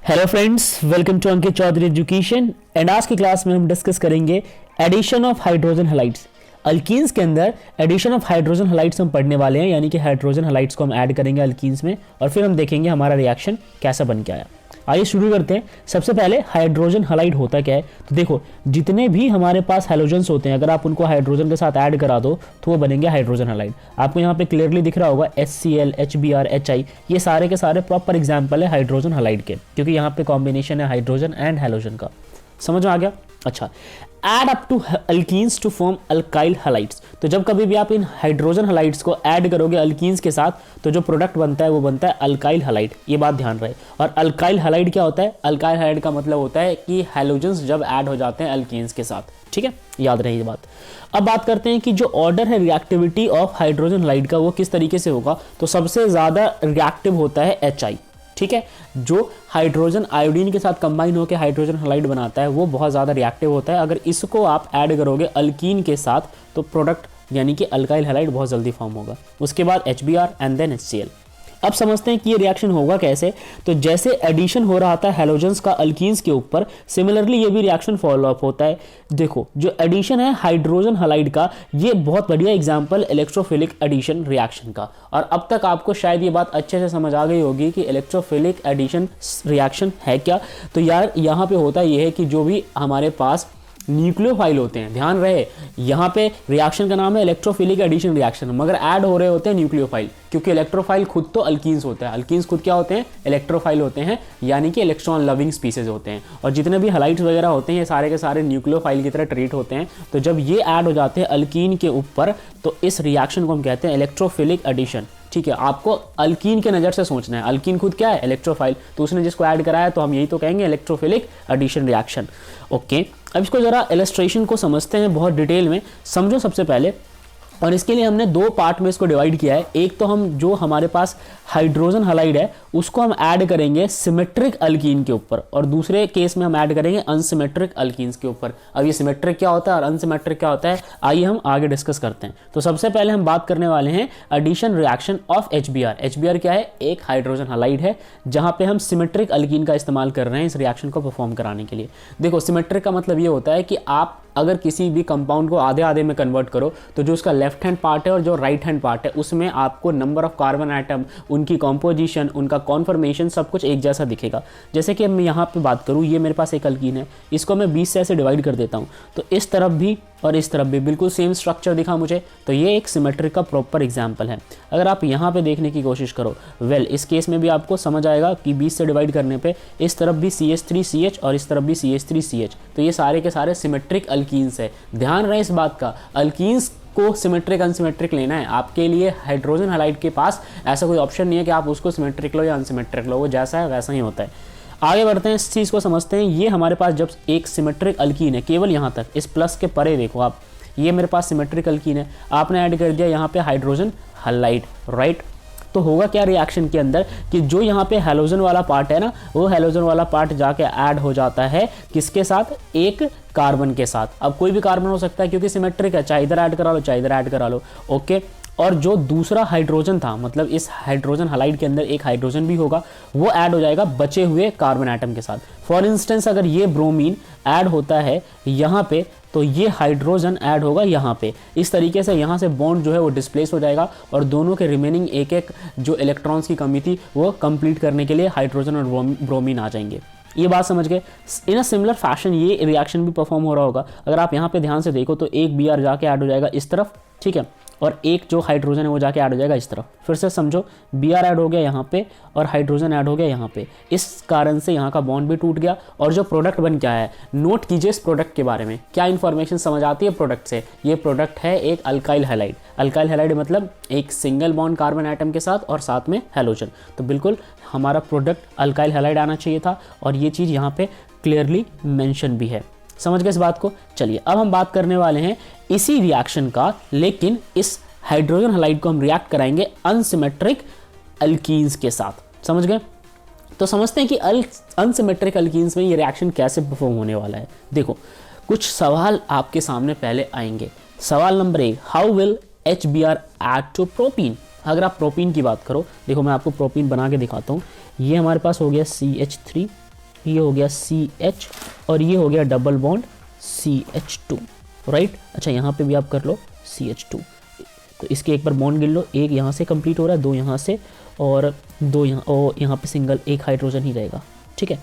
Hello friends, welcome to Ankit Chaudhary education. And आज की class में हम डिस्कस करेंगे addition of hydrogen halides. Alkenes के अंदर एडिशन ऑफ हाइड्रोजन हैलाइड्स हम पढ़ने वाले हैं, यानी कि हाइड्रोजन हैलाइड्स को हम ऐड करेंगे अल्कीन्स में और फिर हम देखेंगे हमारा रिएक्शन कैसा बन के आया। आइए शुरू करते हैं। सबसे पहले हाइड्रोजन हैलाइड होता क्या है, तो देखो जितने भी हमारे पास हैलोजेंस होते हैं अगर आप उनको हाइड्रोजन के साथ ऐड करा दो तो वो बनेंगे हाइड्रोजन हैलाइड। आपको यहाँ पे क्लियरली दिख रहा होगा HCl, HBr, HI, ये सारे के सारे प्रॉपर एग्जाम्पल है हाइड्रोजन हैलाइड के, क्योंकि यहाँ पे कॉम्बिनेशन है हाइड्रोजन एंड हैलोजन का। समझ में आ गया? अच्छा, add up to alkenes to form alkyl halides. तो जब कभी भी आप इन हाइड्रोजन हैलाइड्स को ऐड करोगे अल्कीन्स के साथ तो जो प्रोडक्ट बनता है वो बनता है अल्काइल हैलाइड। ये बात ध्यान रहे। और अल्काइल हैलाइड क्या होता है? अल्काइल हैलाइड का मतलब होता है कि हैलोजेंस जब ऐड हो जाते हैं अल्कीन्स के साथ। ठीक है, याद रहे ये बात। अब बात करते हैं कि जो ऑर्डर है रिएक्टिविटी ऑफ हाइड्रोजन हैलाइड का वो किस तरीके से होगा। तो सबसे ज्यादा रिएक्टिव होता है HI। ठीक है, जो हाइड्रोजन आयोडीन के साथ कंबाइन होकर हाइड्रोजन हैलाइड बनाता है वो बहुत ज़्यादा रिएक्टिव होता है। अगर इसको आप ऐड करोगे अल्कीन के साथ तो प्रोडक्ट यानी कि अल्काइल हैलाइड बहुत जल्दी फॉर्म होगा। उसके बाद HBr एंड देन HCl। अब समझते हैं कि ये रिएक्शन होगा कैसे। तो जैसे एडिशन हो रहा था हैलोजेंस का अल्कीन्स के ऊपर, सिमिलरली ये भी रिएक्शन फॉलो अप होता है। देखो जो एडिशन है हाइड्रोजन हैलाइड का, ये बहुत बढ़िया एग्जांपल इलेक्ट्रोफिलिक एडिशन रिएक्शन का। और अब तक आपको शायद ये बात अच्छे से समझ आ गई होगी कि इलेक्ट्रोफिलिक एडिशन रिएक्शन है क्या। तो यार यहाँ पे होता ये है कि जो भी हमारे पास न्यूक्लियोफाइल होते हैं, ध्यान रहे यहाँ पे रिएक्शन का नाम है इलेक्ट्रोफिलिक एडिशन रिएक्शन, मगर ऐड हो रहे होते हैं न्यूक्लियोफाइल, क्योंकि इलेक्ट्रोफाइल खुद तो अल्कीन्स होता है। अल्कीन्स खुद क्या होते हैं? इलेक्ट्रोफाइल होते हैं, यानी कि इलेक्ट्रॉन लविंग स्पीसीज होते हैं। और जितने भी हैलाइड्स वगैरह होते हैं ये सारे के सारे न्यूक्लियोफाइल की तरह ट्रीट होते हैं। तो जब ये ऐड हो जाते हैं अल्कीन के ऊपर तो इस रिएक्शन को हम कहते हैं इलेक्ट्रोफिलिक एडिशन। ठीक है, आपको अल्कीन के नज़र से सोचना है। अल्कीन खुद क्या है? इलेक्ट्रोफाइल। तो उसने जिसको ऐड कराया तो हम यही तो कहेंगे इलेक्ट्रोफिलिक एडिशन रिएक्शन। ओके, अब इसको जरा इलस्ट्रेशन को समझते हैं बहुत डिटेल में। समझो सबसे पहले, और इसके लिए हमने दो पार्ट में इसको डिवाइड किया है। एक तो हम जो हमारे पास हाइड्रोजन हैलाइड है उसको हम ऐड करेंगे सिमेट्रिक अल्कीन के ऊपर, और दूसरे केस में हम ऐड करेंगे अनसिमेट्रिक अल्कीन्स के ऊपर। अब ये सिमेट्रिक क्या होता है और अनसिमेट्रिक क्या होता है, आइए हम आगे डिस्कस करते हैं। तो सबसे पहले हम बात करने वाले हैं addition reaction of HBr। HBr क्या है? एक हाइड्रोजन हैलाइड है जहां पे हम सिमेट्रिक अल्कीन का इस्तेमाल कर रहे हैं इस रिएक्शन को परफॉर्म कराने के लिए। देखो सिमेट्रिक का मतलब ये होता है कि आप अगर किसी भी कंपाउंड को आधे आधे में कन्वर्ट करो तो जो उसका लेफ्ट हैंड पार्ट है और जो राइट हैंड पार्ट है उसमें आपको नंबर ऑफ कार्बन एटम, उनकी कॉम्पोजिशन, उनका कॉन्फर्मेशन सब कुछ एक जैसा दिखेगा। जैसे कि मैं यहाँ पे बात करूँ, ये मेरे पास एक अल्कीन है, इसको मैं 20 से ऐसे डिवाइड कर देता हूँ तो इस तरफ भी और इस तरफ भी बिल्कुल सेम स्ट्रक्चर दिखा मुझे। तो ये एक सिमेट्रिक का प्रॉपर एग्जाम्पल है। अगर आप यहाँ पे देखने की कोशिश करो, इस केस में भी आपको समझ आएगा कि 20 से डिवाइड करने पे इस तरफ भी CH3CH और इस तरफ भी CH3CH, तो ये सारे के सारे सिमेट्रिक अल्कीन्स है। ध्यान रहे इस बात का, अल्कीन्स को सिमेट्रिक अनसिमेट्रिक लेना है। आपके लिए हाइड्रोजन हैलाइड के पास ऐसा कोई ऑप्शन नहीं है कि आप उसको सिमेट्रिक लो या अनसिमेट्रिक लो, वो जैसा है वैसा ही होता है। आगे बढ़ते हैं, इस चीज़ को समझते हैं। ये हमारे पास जब एक सिमेट्रिक अल्कीन है, केवल यहाँ तक, इस प्लस के परे देखो आप, ये मेरे पास सिमेट्रिक अल्कीन है, आपने ऐड कर दिया यहाँ पे हाइड्रोजन हैलाइड, राइट। तो होगा क्या रिएक्शन के अंदर कि जो यहाँ पे हैलोजन वाला पार्ट है ना, वो हैलोजन वाला पार्ट जाके ऐड हो जाता है किसके साथ? एक कार्बन के साथ। अब कोई भी कार्बन हो सकता है क्योंकि सिमेट्रिक है, चाहे इधर ऐड करा लो चाहे इधर ऐड करा लो। ओके, और जो दूसरा हाइड्रोजन था, मतलब इस हाइड्रोजन हैलाइड के अंदर एक हाइड्रोजन भी होगा, वो ऐड हो जाएगा बचे हुए कार्बन एटम के साथ। फॉर इंस्टेंस अगर ये ब्रोमीन ऐड होता है यहाँ पे तो ये हाइड्रोजन ऐड होगा यहाँ पे। इस तरीके से यहाँ से बॉन्ड जो है वो डिस्प्लेस हो जाएगा और दोनों के रिमेनिंग एक एक जो इलेक्ट्रॉन्स की कमी थी वो कंप्लीट करने के लिए हाइड्रोजन और ब्रोमीन आ जाएंगे। ये बात समझ गए? इन अ सिमिलर फैशन ये रिएक्शन भी परफॉर्म हो रहा होगा। अगर आप यहाँ पे ध्यान से देखो तो एक Br जाके ऐड हो जाएगा इस तरफ, ठीक है, और एक जो हाइड्रोजन है वो जाके ऐड हो जाएगा इस तरफ। फिर से समझो, Br ऐड हो गया यहाँ पे और हाइड्रोजन ऐड हो गया यहाँ पे। इस कारण से यहाँ का बॉन्ड भी टूट गया और जो प्रोडक्ट बन क्या है, नोट कीजिए इस प्रोडक्ट के बारे में क्या इन्फॉर्मेशन समझ आती है प्रोडक्ट से। ये प्रोडक्ट है एक अल्काइल हैलाइड। अल्काइल हैलाइड मतलब एक सिंगल बॉन्ड कार्बन एटम के साथ और साथ में हैलोजन। तो बिल्कुल हमारा प्रोडक्ट अल्काइल हैलाइड आना चाहिए था और ये चीज़ यहाँ पे क्लियरली मेंशन भी है। समझ गए इस बात को? चलिए अब हम बात करने वाले हैं इसी रिएक्शन का, लेकिन इस हाइड्रोजन हैलाइड को हम रिएक्ट कराएंगे अनसिमेट्रिक अल्कीन्स के साथ। समझ गए? तो समझते हैं कि अनसिमेट्रिक अल्कीन्स में ये रिएक्शन कैसे परफॉर्म होने वाला है। देखो कुछ सवाल आपके सामने पहले आएंगे। सवाल नंबर 1, how will HBr add to propene. अगर आप प्रोपीन की बात करो, देखो मैं आपको प्रोपीन बना के दिखाता हूँ। ये हमारे पास हो गया CH3, ये हो गया CH और ये हो गया डबल बॉन्ड CH2, राइट। अच्छा यहाँ पे भी आप कर लो CH2, तो इसके एक बार बॉन्ड गिन लो, एक यहाँ से कंप्लीट हो रहा है, दो यहाँ से और दो यहाँ, और यहाँ पे सिंगल एक हाइड्रोजन ही रहेगा, ठीक है।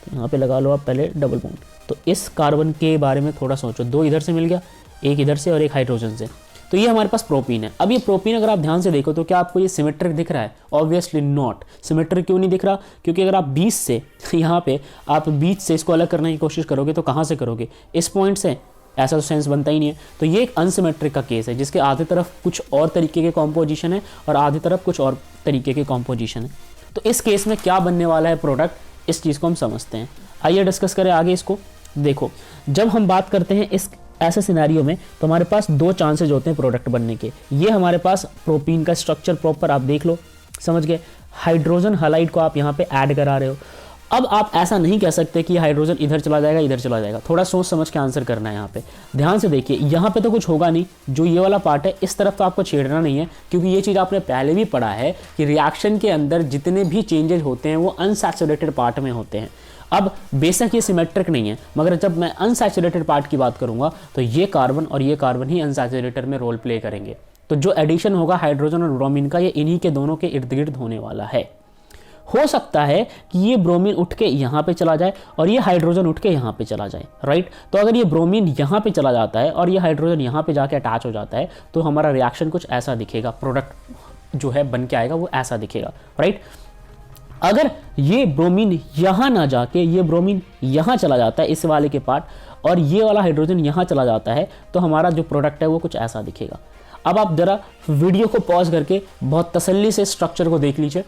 तो यहाँ पे लगा लो आप पहले डबल बॉन्ड। तो इस कार्बन के बारे में थोड़ा सोचो, दो इधर से मिल गया, एक इधर से और एक हाइड्रोजन से, तो ये हमारे पास प्रोपीन है। अब ये प्रोपीन अगर आप ध्यान से देखो तो क्या आपको ये सिमेट्रिक दिख रहा है? Obviously not. सिमेट्रिक क्यों नहीं दिख रहा? क्योंकि अगर आप बीच से यहाँ पे आप बीच से इसको अलग करने की कोशिश करोगे तो कहाँ से करोगे? इस पॉइंट से, ऐसा तो सेंस बनता ही नहीं है। तो ये एक अनसिमेट्रिक का केस है जिसके आधी तरफ कुछ और तरीके के कॉम्पोजिशन है और आधी तरफ कुछ और तरीके के कॉम्पोजिशन है। तो इस केस में क्या बनने वाला है प्रोडक्ट, इस चीज़ को हम समझते हैं। आइए डिस्कस करें आगे इसको। देखो, जब हम बात करते हैं इस ऐसे सिनेरियो में तो हमारे पास दो चांसेज होते हैं प्रोडक्ट बनने के। ये हमारे पास प्रोपीन का स्ट्रक्चर प्रॉपर आप देख लो, समझ गए। हाइड्रोजन हैलाइड को आप यहाँ पे ऐड करा रहे हो। अब आप ऐसा नहीं कह सकते कि हाइड्रोजन इधर चला जाएगा इधर चला जाएगा, थोड़ा सोच समझ के आंसर करना है। यहाँ पे ध्यान से देखिए, यहाँ पे तो कुछ होगा नहीं, जो ये वाला पार्ट है इस तरफ तो आपको छेड़ना नहीं है, क्योंकि ये चीज़ आपने पहले भी पढ़ा है कि रिएक्शन के अंदर जितने भी चेंजेस होते हैं वो अनसैचुरेटेड पार्ट में होते हैं। अब बेशक ये सिमेट्रिक नहीं है, मगर जब मैं अनसैचुरेटेड पार्ट की बात करूंगा तो ये कार्बन और ये कार्बन ही अनसैचुरेटेड में रोल प्ले करेंगे। तो जो एडिशन होगा हाइड्रोजन और ब्रोमीन का, ये इन्हीं के दोनों के इर्द गिर्द होने वाला है। हो सकता है कि ये ब्रोमीन उठ के यहाँ पे चला जाए और ये हाइड्रोजन उठ के यहाँ पे चला जाए, राइट। तो अगर ये ब्रोमीन यहाँ पे चला जाता है और ये हाइड्रोजन यहाँ पे जाके अटैच हो जाता है तो हमारा रिएक्शन कुछ ऐसा दिखेगा, प्रोडक्ट जो है बन के आएगा वो ऐसा दिखेगा, राइट। अगर ये ब्रोमीन यहाँ ना जाके ये ब्रोमीन यहाँ चला जाता है इस वाले के पार्ट, और ये वाला हाइड्रोजन यहाँ चला जाता है, तो हमारा जो प्रोडक्ट है वो कुछ ऐसा दिखेगा। अब आप जरा वीडियो को पॉज करके बहुत तसल्ली से स्ट्रक्चर को देख लीजिए।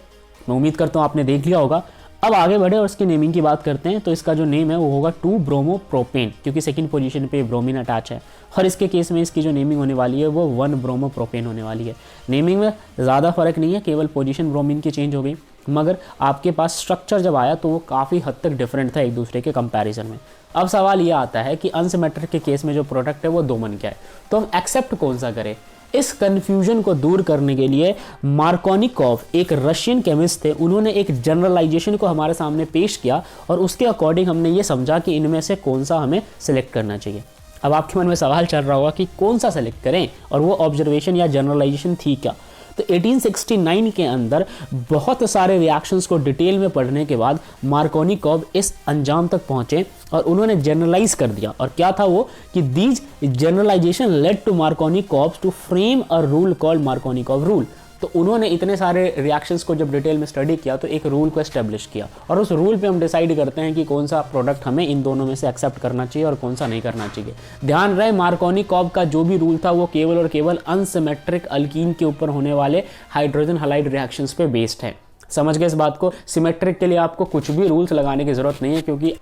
मैं उम्मीद करता हूँ आपने देख लिया होगा। अब आगे बढ़े और इसकी नेमिंग की बात करते हैं। तो इसका जो नेम है वो होगा 2-ब्रोमो-प्रोपेन, क्योंकि सेकंड पोजीशन पे ब्रोमीन अटैच है। और इसके केस में इसकी जो नेमिंग होने वाली है वो 1-ब्रोमो-प्रोपेन होने वाली है। नेमिंग में ज़्यादा फर्क नहीं है, केवल पोजीशन ब्रोमीन की चेंज हो गई, मगर आपके पास स्ट्रक्चर जब आया तो वो काफ़ी हद तक डिफरेंट था एक दूसरे के कंपैरिजन में। अब सवाल ये आता है कि अनसिमेट्रिक के केस में जो प्रोडक्ट है वो दो मन क्या है, तो हम एक्सेप्ट कौन सा करें? इस कंफ्यूजन को दूर करने के लिए मार्कोनिकॉव एक रशियन केमिस्ट थे, उन्होंने एक जनरलाइजेशन को हमारे सामने पेश किया और उसके अकॉर्डिंग हमने ये समझा कि इनमें से कौन सा हमें सिलेक्ट करना चाहिए। अब आपके मन में सवाल चल रहा होगा कि कौन सा सेलेक्ट करें और वो ऑब्जर्वेशन या जनरलाइजेशन थी क्या? तो 1869 के अंदर बहुत सारे रिएक्शंस को डिटेल में पढ़ने के बाद मार्कोनिकॉव इस अंजाम तक पहुंचे और उन्होंने जनरलाइज कर दिया। और क्या था वो कि these generalisation led to Markovnikov to frame a rule called Markovnikov rule. तो उन्होंने इतने सारे रिएक्शंस को जब डिटेल में स्टडी किया तो एक रूल को एस्टेब्लिश किया, और उस रूल पे हम डिसाइड करते हैं कि कौन सा प्रोडक्ट हमें इन दोनों में से एक्सेप्ट करना चाहिए और कौन सा नहीं करना चाहिए। ध्यान रहे, मार्कोनिकॉव का जो भी रूल था वो केवल और केवल अनसिमेट्रिक अल्कीन के ऊपर होने वाले हाइड्रोजन हैलाइड रिएक्शंस पे बेस्ड है। समझ गए इस बात को? सिमेट्रिक के लिए आपको कुछ भी रूल्स लगाने की जरूरत नहीं है, क्योंकि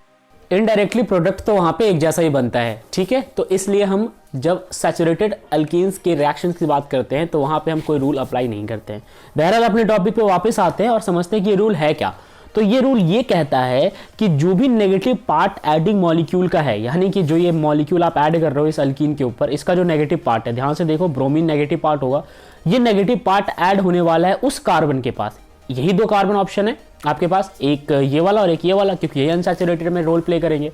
इनडायरेक्टली प्रोडक्ट तो वहां पे एक जैसा ही बनता है, ठीक है। तो इसलिए हम जब सैचुरेटेड अल्कीन्स के रिएक्शंस की बात करते हैं तो वहां पे हम कोई रूल अप्लाई नहीं करते हैं। बहरहाल अपने टॉपिक पे वापस आते हैं और समझते हैं कि ये रूल है क्या। तो ये रूल ये कहता है कि जो भी नेगेटिव पार्ट एडिंग मॉलिक्यूल का है, यानी कि जो ये मॉलिक्यूल आप ऐड कर रहे हो इस अल्कीन के ऊपर, इसका जो नेगेटिव पार्ट है, ध्यान से देखो, ब्रोमीन नेगेटिव पार्ट होगा, ये नेगेटिव पार्ट ऐड होने वाला है उस कार्बन के पास। यही दो कार्बन ऑप्शन है आपके पास, एक ये वाला और एक ये वाला, क्योंकि ये अनसैचुरेटेड में रोल प्ले करेंगे।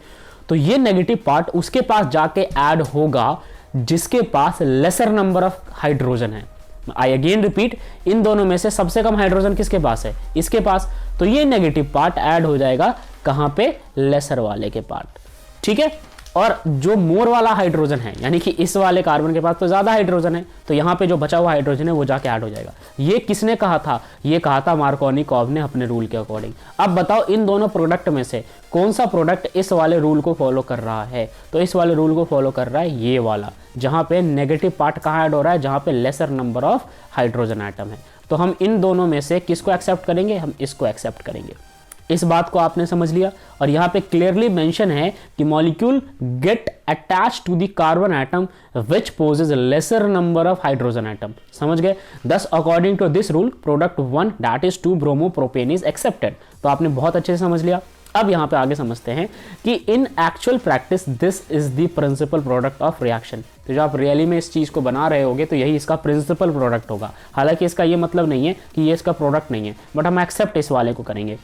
तो ये नेगेटिव पार्ट उसके पास जाके ऐड होगा जिसके पास लेसर नंबर ऑफ हाइड्रोजन है। आई अगेन रिपीट, इन दोनों में से सबसे कम हाइड्रोजन किसके पास है? इसके पास। तो ये नेगेटिव पार्ट ऐड हो जाएगा कहां पे? लेसर वाले के पार्ट, ठीक है। और जो मोर वाला हाइड्रोजन है, यानी कि इस वाले कार्बन के पास तो ज्यादा हाइड्रोजन है, तो यहां पे जो बचा हुआ हाइड्रोजन है वो जाके ऐड हो जाएगा। ये किसने कहा था? ये कहा था मार्कोनिकॉव ने अपने रूल के अकॉर्डिंग। अब बताओ इन दोनों प्रोडक्ट में से कौन सा प्रोडक्ट इस वाले रूल को फॉलो कर रहा है? तो इस वाले रूल को फॉलो कर रहा है ये वाला, जहां पे नेगेटिव पार्ट कहां ऐड हो रहा है? जहां पे laser number of hydrogen atom है। तो हम इन दोनों में से किसको एक्सेप्ट करेंगे? हम इसको एक्सेप्ट करेंगे। इस बात को आपने समझ लिया। और यहाँ पे क्लियरली मेंशन है कि molecule get attach to the carbon atom which possesses lesser number of hydrogen atom. समझ गए? thus according to this rule product 1 that is two bromopropane is accepted. तो आपने बहुत अच्छे से समझ लिया। अब यहाँ पे आगे समझते हैं कि in actual practice this is the principal product of reaction. तो जब आप रियली में इस चीज को बना रहे होगे तो यही इसका प्रिंसिपल प्रोडक्ट होगा। हालांकि इसका ये मतलब नहीं है कि ये इसका प्रोडक्ट नहीं है, बट हम एक्सेप्ट इस वाले को करेंगे।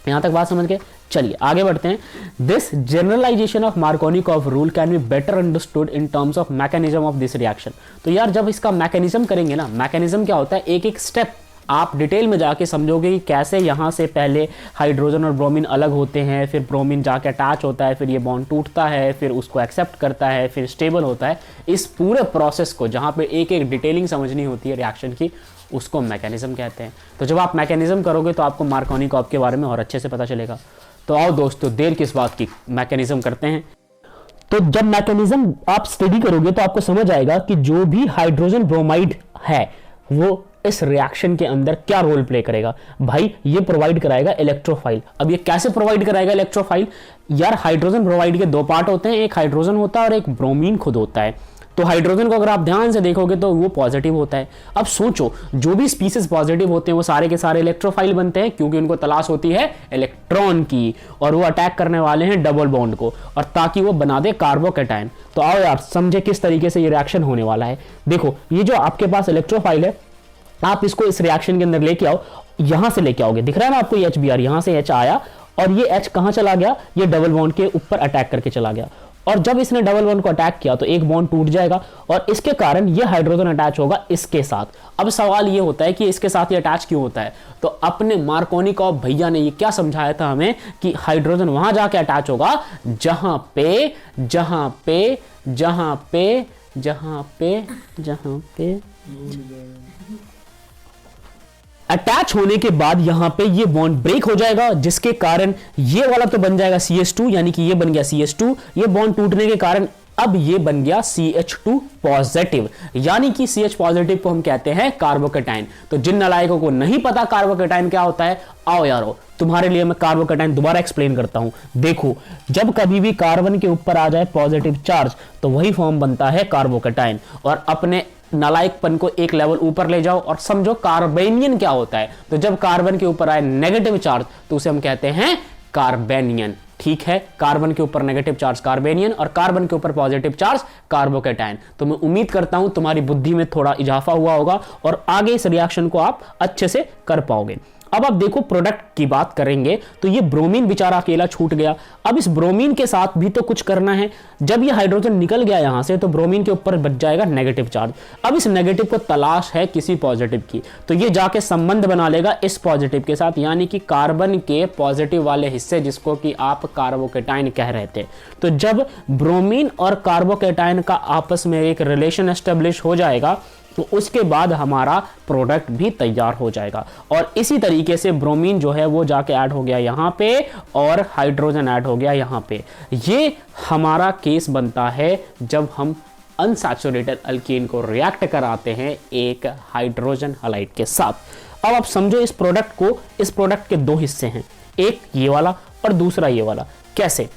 यहां तक बात समझ गए। चलिए आगे बढ़ते हैं। This generalisation of Markovnikov rule can be better understood in terms of mechanism of this reaction. तो यार जब इसका मैकेनिज्म करेंगे ना, मैकेनिज्म क्या होता है, एक एक स्टेप आप डिटेल में जाके समझोगे कि कैसे यहाँ से पहले हाइड्रोजन और ब्रोमीन अलग होते हैं, फिर ब्रोमीन जाके अटैच होता है, फिर ये बॉन्ड टूटता है, फिर उसको एक्सेप्ट करता है, फिर स्टेबल होता है। इस पूरे प्रोसेस को जहाँ पे एक एक डिटेलिंग समझनी होती है रिएक्शन की, उसको मैकेनिज्म कहते हैं। तो जब आप मैकेनिज्म करोगे तो आपको मार्कोनिकॉफ के बारे में और अच्छे से पता चलेगा। तो आओ दोस्तों, देर किस बात की, मैकेनिज्म करते हैं। तो जब मैकेनिज्म आप स्टडी करोगे तो आपको समझ आएगा कि जो भी हाइड्रोजन ब्रोमाइड है वो इस रिएक्शन के अंदर क्या रोल प्ले करेगा। भाई ये प्रोवाइड कराएगा इलेक्ट्रोफाइल। अब ये कैसे प्रोवाइड कराएगा इलेक्ट्रोफाइल? यार हाइड्रोजन ब्रोमाइड के दो पार्ट होते हैं, एक हाइड्रोजन होता है और एक ब्रोमीन खुद होता है। तो हाइड्रोजन को अगर आप ध्यान से देखोगे तो वो पॉजिटिव होता है। अब सोचो, जो भी स्पीसीज पॉजिटिव होते हैं वो सारे के सारे इलेक्ट्रोफाइल बनते हैं, क्योंकि उनको तलाश होती है इलेक्ट्रॉन की, और वो अटैक करने वाले हैं डबल बॉन्ड को, और ताकि वो बना दे कार्बोकैटायन। तो आओ यार समझे किस तरीके से ये रिएक्शन होने वाला है। देखो ये जो आपके पास इलेक्ट्रोफाइल है, आप इसको इस रिएक्शन के अंदर लेके आओ, यहां से लेके आओगे, दिख रहा है ना आपको ये HBr, यहां से H आया और ये H कहां चला गया, ये डबल बॉन्ड के ऊपर अटैक करके चला गया। और जब इसने डबल बॉन्ड को अटैक किया तो एक बॉन्ड टूट जाएगा और इसके कारण ये हाइड्रोजन अटैच होगा इसके साथ। अब सवाल ये होता है कि इसके साथ ये अटैच क्यों होता है? तो अपने मार्कोनिकॉफ भैया ने ये क्या समझाया था हमें कि हाइड्रोजन वहां जाके अटैच होगा जहां पे जहां पे जहां पे जहां पे जहां पे अटैच होने के बाद यहां पे ये बॉन्ड ब्रेक हो जाएगा, जिसके कारण ये वाला तो बन जाएगा CH2, यानी कि ये बन गया CH2। ये बॉन्ड टूटने के कारण अब ये बन गया CH2 पॉजिटिव, यानी कि CH पॉजिटिव को हम कहते हैं कार्बोकैटायन। तो जिन नालायकों को नहीं पता कार्बोकैटायन क्या होता है, आओ यारो तुम्हारे लिए मैं कार्बोकैटायन दोबारा एक्सप्लेन करता हूं। देखो, जब कभी भी कार्बन के ऊपर आ जाए पॉजिटिव चार्ज तो वही फॉर्म बनता है कार्बोकैटायन। और अपने नालायकपन को एक लेवल ऊपर ले जाओ और समझो कार्बेनियन क्या होता है। तो जब कार्बन के ऊपर आए नेगेटिव चार्ज तो उसे हम कहते हैं कार्बेनियन। ठीक है, कार्बन के ऊपर नेगेटिव चार्ज कार्बेनियन और कार्बन के ऊपर पॉजिटिव चार्ज कार्बोकैटायन। तो मैं उम्मीद करता हूं तुम्हारी बुद्धि में थोड़ा इजाफा हुआ होगा और आगे इस रिएक्शन को आप अच्छे से कर पाओगे। अब आप देखो, प्रोडक्ट की बात करेंगे तो ये ब्रोमीन बेचारा अकेला छूट गया। अब इस ब्रोमीन के साथ भी तो कुछ करना है। जब ये हाइड्रोजन निकल गया यहां से तो ब्रोमीन के ऊपर बच जाएगा नेगेटिव चार्ज। अब इस नेगेटिव को तलाश है किसी पॉजिटिव की, तो ये जाके संबंध बना लेगा इस पॉजिटिव के साथ, यानी कि कार्बन के पॉजिटिव वाले हिस्से, जिसको कि आप कार्बोकैटायन कह रहे थे। तो जब ब्रोमीन और कार्बोकैटायन का आपस में एक रिलेशन एस्टेब्लिश हो जाएगा तो उसके बाद हमारा प्रोडक्ट भी तैयार हो जाएगा। और इसी तरीके से ब्रोमीन जो है वो जाके ऐड हो गया यहां पे और हाइड्रोजन ऐड हो गया यहां पे। ये हमारा केस बनता है जब हम अनसैचुरेटेड अल्कीन को रिएक्ट कराते हैं एक हाइड्रोजन हैलाइड के साथ। अब आप समझो इस प्रोडक्ट को, इस प्रोडक्ट के दो हिस्से हैं, एक ये वाला और दूसरा ये वाला। कैसे?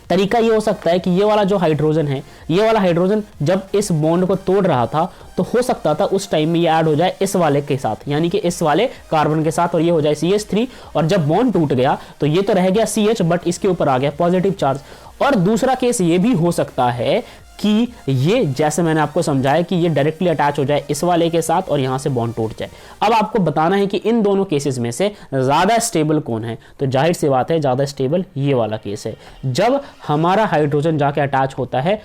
तरीका ये हो सकता है कि ये वाला जो हाइड्रोजन है, ये वाला हाइड्रोजन जब इस बॉन्ड को तोड़ रहा था तो हो सकता था उस टाइम में ये ऐड हो जाए इस वाले के साथ, यानी कि इस वाले कार्बन के साथ, और ये हो जाए CH3। और जब बॉन्ड टूट गया तो ये तो रह गया CH, बट इसके ऊपर आ गया पॉजिटिव चार्ज। और दूसरा केस ये भी हो सकता है कि ये, जैसे मैंने आपको समझाया, कि ये डायरेक्टली अटैच हो जाए इस वाले के साथ और यहां से बॉन्ड टूट जाए। अब आपको बताना है कि इन दोनों केसेस में से ज्यादा स्टेबल कौन है। तो जाहिर सी बात है ज्यादा स्टेबल ये वाला केस है, जब हमारा हाइड्रोजन जाके अटैच होता है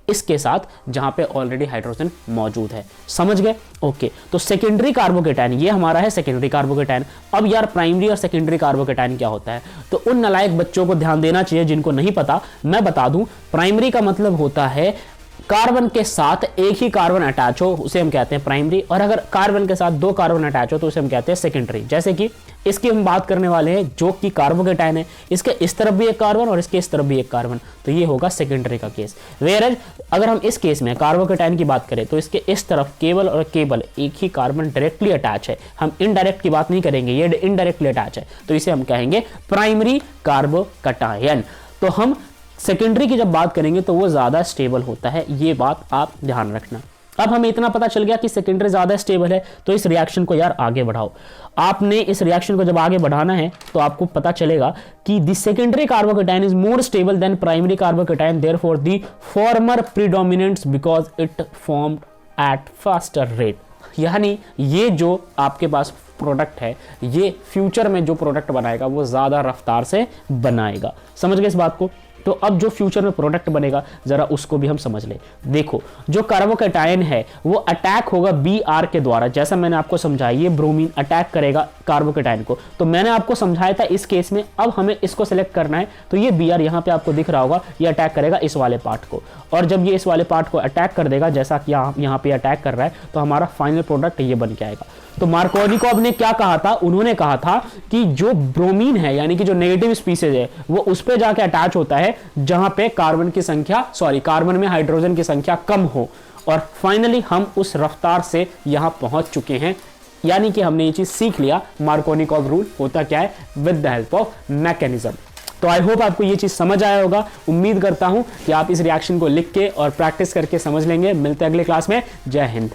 इसके साथ जहां पे ऑलरेडी हाइड्रोजन मौजूद है। समझ गए? ओके। तो सेकेंडरी कार्बोकैटायन ये हमारा है सेकेंडरी कार्बोकैटायन। अब यार प्राइमरी और सेकेंडरी कार्बोकैटायन क्या होता है? तो उन नालायक बच्चों को ध्यान देना चाहिए जिनको नहीं पता, मैं बता दूं। प्राइमरी का मतलब होता है कार्बन के साथ एक ही कार्बन अटैच हो, उसे हम कहते हैं प्राइमरी। और अगर कार्बन के साथ दो कार्बन अटैच हो तो उसे हम कहते हैं सेकेंडरी। जैसे कि इसकी हम बात करने वाले हैं जो कि कार्बोकैटायन है, इसके इस तरफ भी एक कार्बन और इसके इस तरफ भी एक कार्बन, तो ये होगा सेकेंडरी का केस। वेयर अगर हम इस केस में कार्बोकैटायन की बात करें तो इसके इस तरफ केवल और केवल एक ही कार्बन डायरेक्टली अटैच है, हम इनडायरेक्ट की बात नहीं करेंगे, ये इनडायरेक्टली अटैच है, तो इसे हम कहेंगे प्राइमरी कार्बोकैटायन। तो हम सेकेंडरी की जब बात करेंगे तो वो ज्यादा स्टेबल होता है, ये बात आप ध्यान रखना। अब हमें इतना पता चल गया कि सेकेंडरी ज्यादा स्टेबल है, तो इस रिएक्शन को यार आगे बढ़ाओ। आपने इस रिएक्शन को जब आगे बढ़ाना है तो आपको पता चलेगा कि the secondary carbocation is more stable than primary carbocation, therefore the former predominates because it formed at faster rate. यानी ये जो आपके पास प्रोडक्ट है ये फ्यूचर में जो प्रोडक्ट बनाएगा वो ज़्यादा रफ्तार से बनाएगा। समझ गए इस बात को? तो अब जो फ्यूचर में प्रोडक्ट बनेगा जरा उसको भी हम समझ ले। देखो जो कार्बोकैटायन है वो अटैक होगा Br के द्वारा, जैसा मैंने आपको समझाया ये ब्रोमीन अटैक करेगा कार्बोकैटायन को, तो मैंने आपको समझाया था इस केस में। अब हमें इसको सेलेक्ट करना है, तो ये Br यहाँ पे आपको दिख रहा होगा, ये अटैक करेगा इस वाले पार्ट को, और जब ये इस वाले पार्ट को अटैक कर देगा जैसा कि यहाँ पे अटैक कर रहा है, तो हमारा फाइनल प्रोडक्ट ये बन के आएगा। तो मार्कोनिकोव ने क्या कहा था, उन्होंने कहा था कि जो ब्रोमीन है यानी कि जो नेगेटिव स्पीसीज है वो उस पे जाके अटैच होता है जहां पे कार्बन में हाइड्रोजन की संख्या कम हो, और फाइनली हम उस रफ्तार से यहां पहुंच चुके हैं। यानी कि हमने ये चीज सीख लिया मार्कोनिकोव रूल होता क्या है with the help of mechanism. तो आई होप आपको ये चीज समझ आया होगा। उम्मीद करता हूं कि आप इस रिएक्शन को लिख के और प्रैक्टिस करके समझ लेंगे। मिलते हैं अगले क्लास में। जय हिंद।